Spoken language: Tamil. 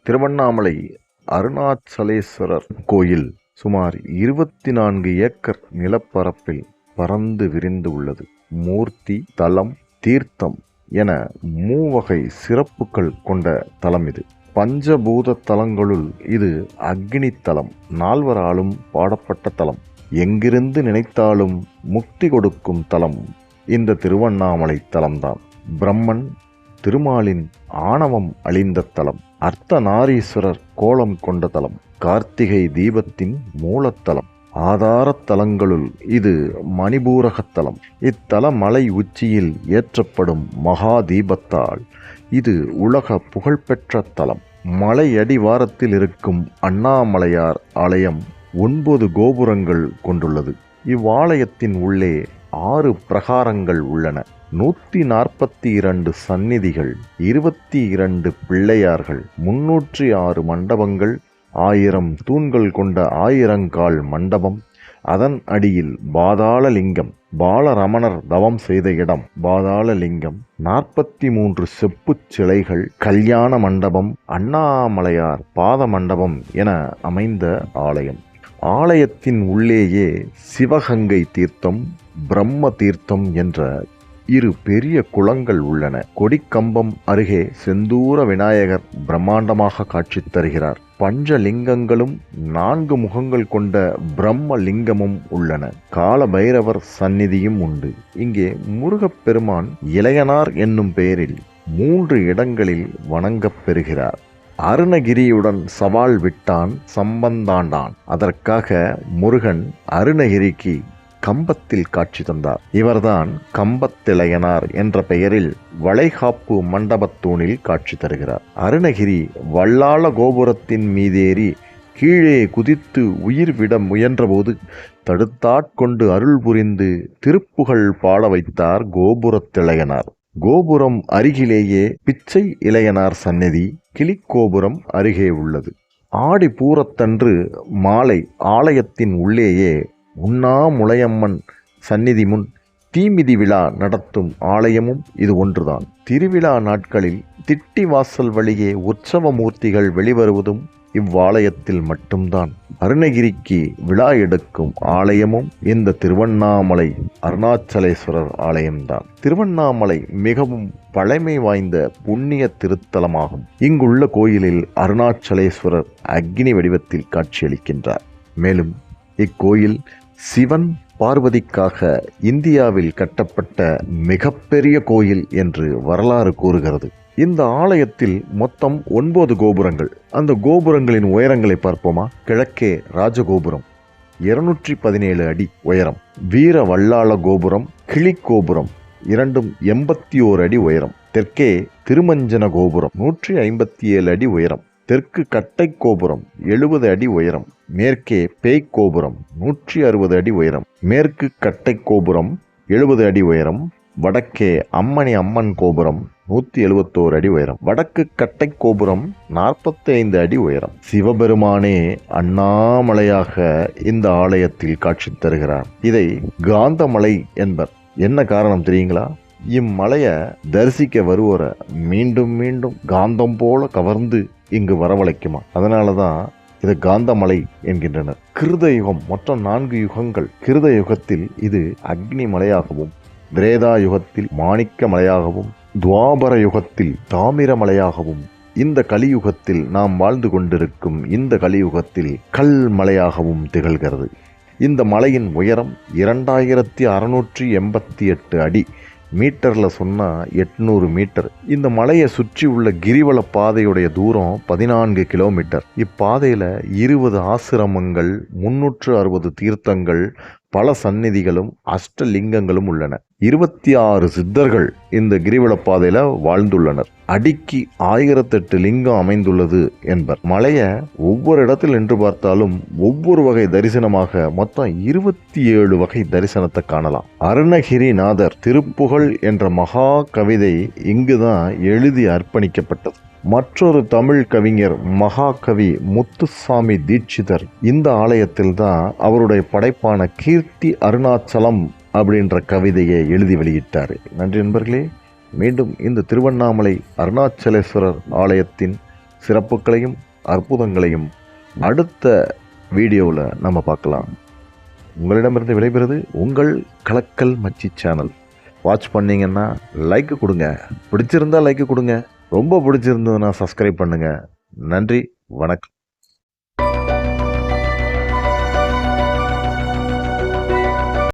திருவண்ணாமலை அருணாச்சலேஸ்வரர் கோயில் சுமார் 24 ஏக்கர் நிலப்பரப்பில் பரந்து விரிந்து உள்ளது. மூர்த்தி, தலம், தீர்த்தம் என மூவகை சிறப்புகள் கொண்ட தலம் இது. பஞ்சபூத தலங்களுள் இது அக்னி தலம், நால்வராலும் பாடப்பட்ட தலம். எங்கிருந்து நினைத்தாலும் முக்தி கொடுக்கும் தலம் இந்த திருவண்ணாமலை தலம்தான். பிரம்மன் திருமாலின் ஆணவம் அழிந்த தலம், அர்த்தநாரீஸ்வரர் கோலம் கொண்ட தலம், கார்த்திகை தீபத்தின் மூலத்தலம். ஆதார தலங்களுள் இது மணிபூரகத்தலம். இத்தல மலை உச்சியில் ஏற்றப்படும் மகா தீபத்தால் இது உலக புகழ்பெற்ற தலம். மலை அடிவாரத்தில் இருக்கும் அண்ணாமலையார் ஆலயம் 9 கோபுரங்கள் கொண்டுள்ளது. இவ்வாலயத்தின் உள்ளே 6 பிரகாரங்கள் உள்ளன. 142 சந்நிதிகள், 22 பிள்ளையார்கள், 306 மண்டபங்கள், 1000 தூண்கள் கொண்ட 1000 கால் மண்டபம். அதன் அடியில் பாதாளலிங்கம், பாலரமணர் தவம் செய்த இடம் பாதாளலிங்கம், 43 செப்புச் சிலைகள், கல்யாண மண்டபம், அண்ணாமலையார் பாத மண்டபம் என அமைந்த ஆலயம். ஆலயத்தின் உள்ளேயே சிவகங்கை தீர்த்தம், பிரம்ம தீர்த்தம் என்ற 2 பெரிய குளங்கள் உள்ளன. கொடிக்கம்பம் அருகே செந்தூர விநாயகர் பிரம்மாண்டமாக காட்சி தருகிறார். பஞ்சலிங்கங்களும் 4 முகங்கள் கொண்ட பிரம்ம லிங்கமும் உள்ளன. கால பைரவர் சந்நிதியும் உண்டு. இங்கே முருகப்பெருமான் இளையனார் என்னும் பெயரில் 3 இடங்களில் வணங்கப் பெறுகிறார். அருணகிரியுடன் சவால் விட்டான், சம்பந்தாண்டான். அதற்காக முருகன் அருணகிரிக்கு கம்பத்தில் காட்சி தந்தார். இவர்தான் கம்பத்திளையனார் என்ற பெயரில் வளைகாப்பு மண்டபத்தூணில் காட்சி தருகிறார். அருணகிரி வல்லாள கோபுரத்தின் மீதேறி கீழே குதித்து உயிர் விட முயன்றபோது தடுத்தாட்கொண்டு அருள் புரிந்து திருப்புகழ் பாட வைத்தார் கோபுரத்திளையனார். கோபுரம் அருகிலேயே பிச்சை இளையனார் சந்நிதி, கிளிக்கோபுரம் அருகே உள்ளது. ஆடி பூரத்தன்று மாலை ஆலயத்தின் உள்ளேயே உண்ணாமுலையம்மன் சந்நிதி முன் தீமிதி விழா நடத்தும் ஆலயமும் இது ஒன்றுதான். திருவிழா நாட்களில் திட்டி வாசல் வழியே உற்சவ மூர்த்திகள் வெளிவருவதும் இவ்வாலயத்தில் மட்டும்தான். அருணகிரிக்கு விழா எடுக்கும் ஆலயமும் இந்த திருவண்ணாமலை அருணாச்சலேஸ்வரர் ஆலயம்தான். திருவண்ணாமலை மிகவும் பழமை வாய்ந்த புண்ணிய திருத்தலமாகும். இங்குள்ள கோயிலில் அருணாச்சலேஸ்வரர் அக்னி வடிவத்தில் காட்சியளிக்கின்றார். மேலும் இக்கோயில் சிவன் பார்வதிக்காக இந்தியாவில் கட்டப்பட்ட மிகப்பெரிய கோயில் என்று வரலாறு கூறுகிறது. இந்த ஆலயத்தில் மொத்தம் 9 கோபுரங்கள். அந்த கோபுரங்களின் உயரங்களை பார்ப்போமா? கிழக்கே ராஜகோபுரம் 217 அடி உயரம், வீர வல்லாள கோபுரம், கிளிக்கோபுரம் இரண்டும் 81 அடி உயரம், தெற்கே திருமஞ்சன கோபுரம் 157 அடி உயரம், தெற்கு கட்டை கோபுரம் 70 அடி உயரம், மேற்கே பேய் கோபுரம் 160 அடி உயரம், மேற்கு கட்டை கோபுரம் 70 அடி உயரம், வடக்கே அம்மணி அம்மன் கோபுரம் 171 அடி உயரம், வடக்கு கட்டை கோபுரம் 45 அடி உயரம். சிவபெருமானே அண்ணாமலையாக இந்த ஆலயத்தில் காட்சி தருகிறார். இதை காந்தமலை என்பர். என்ன காரணம் தெரியுங்களா? இம்மலையை தரிசிக்க வருவோரை மீண்டும் மீண்டும் காந்தம் போல கவர்ந்து இங்கு வரவழைக்குமா. அதனாலதான் இது காந்தமலை என்கின்றனர். கிருத யுகம் மொத்தம் 4 யுகங்கள். கிருத யுகத்தில் இது அக்னி மலையாகவும், திரேதா யுகத்தில் மாணிக்க மலையாகவும், துவாபர யுகத்தில் தாமிர மலையாகவும், இந்த கலியுகத்தில் நாம் வாழ்ந்து கொண்டிருக்கும் இந்த கலியுகத்தில் கல் மலையாகவும் திகழ்கிறது. இந்த மலையின் உயரம் 2688 அடி. மீட்டரில் சொன்னால் 800 மீட்டர். இந்த மலையை சுற்றி உள்ள கிரிவல பாதையுடைய தூரம் 14 கிலோமீட்டர். இப்பாதையில் 20 ஆசிரமங்கள், 360 தீர்த்தங்கள், பல சந்நிதிகளும் அஷ்டலிங்கங்களும் உள்ளன. 26 சித்தர்கள் இந்த கிரிவல பாதையில வாழ்ந்துள்ளனர். அடிக்கு 1008 லிங்கம் அமைந்துள்ளது என்பர். மலையை ஒவ்வொரு இடத்தில் நின்று பார்த்தாலும் ஒவ்வொரு வகை தரிசனமாக மொத்தம் 27 வகை தரிசனத்தை காணலாம். அருணகிரிநாதர் திருப்புகழ் என்ற மகா கவிதை இங்குதான் எழுதி அர்ப்பணிக்கப்பட்டது. மற்றொரு தமிழ் கவிஞர் மகாகவி முத்துசாமி தீட்சிதர் இந்த ஆலயத்தில் தான் அவருடைய படைப்பான கீர்த்தி அருணாச்சலம் அப்படின்ற கவிதையை எழுதி வெளியிட்டார். நன்றி நண்பர்களே. மீண்டும் இந்த திருவண்ணாமலை அருணாச்சலேஸ்வரர் ஆலயத்தின் சிறப்புகளையும் அற்புதங்களையும் அடுத்த வீடியோவில் நம்ம பார்க்கலாம். உங்களிடமிருந்து விடைபெறுது உங்கள் கலக்கல் மச்சி சேனல். வாட்ச் பண்ணிங்கன்னா லைக்கு கொடுங்க, பிடிச்சிருந்தா லைக்கு கொடுங்க, ரொம்ப பிடிச்சிருந்ததுன்னா சப்ஸ்கிரைப் பண்ணுங்கள். நன்றி, வணக்கம்.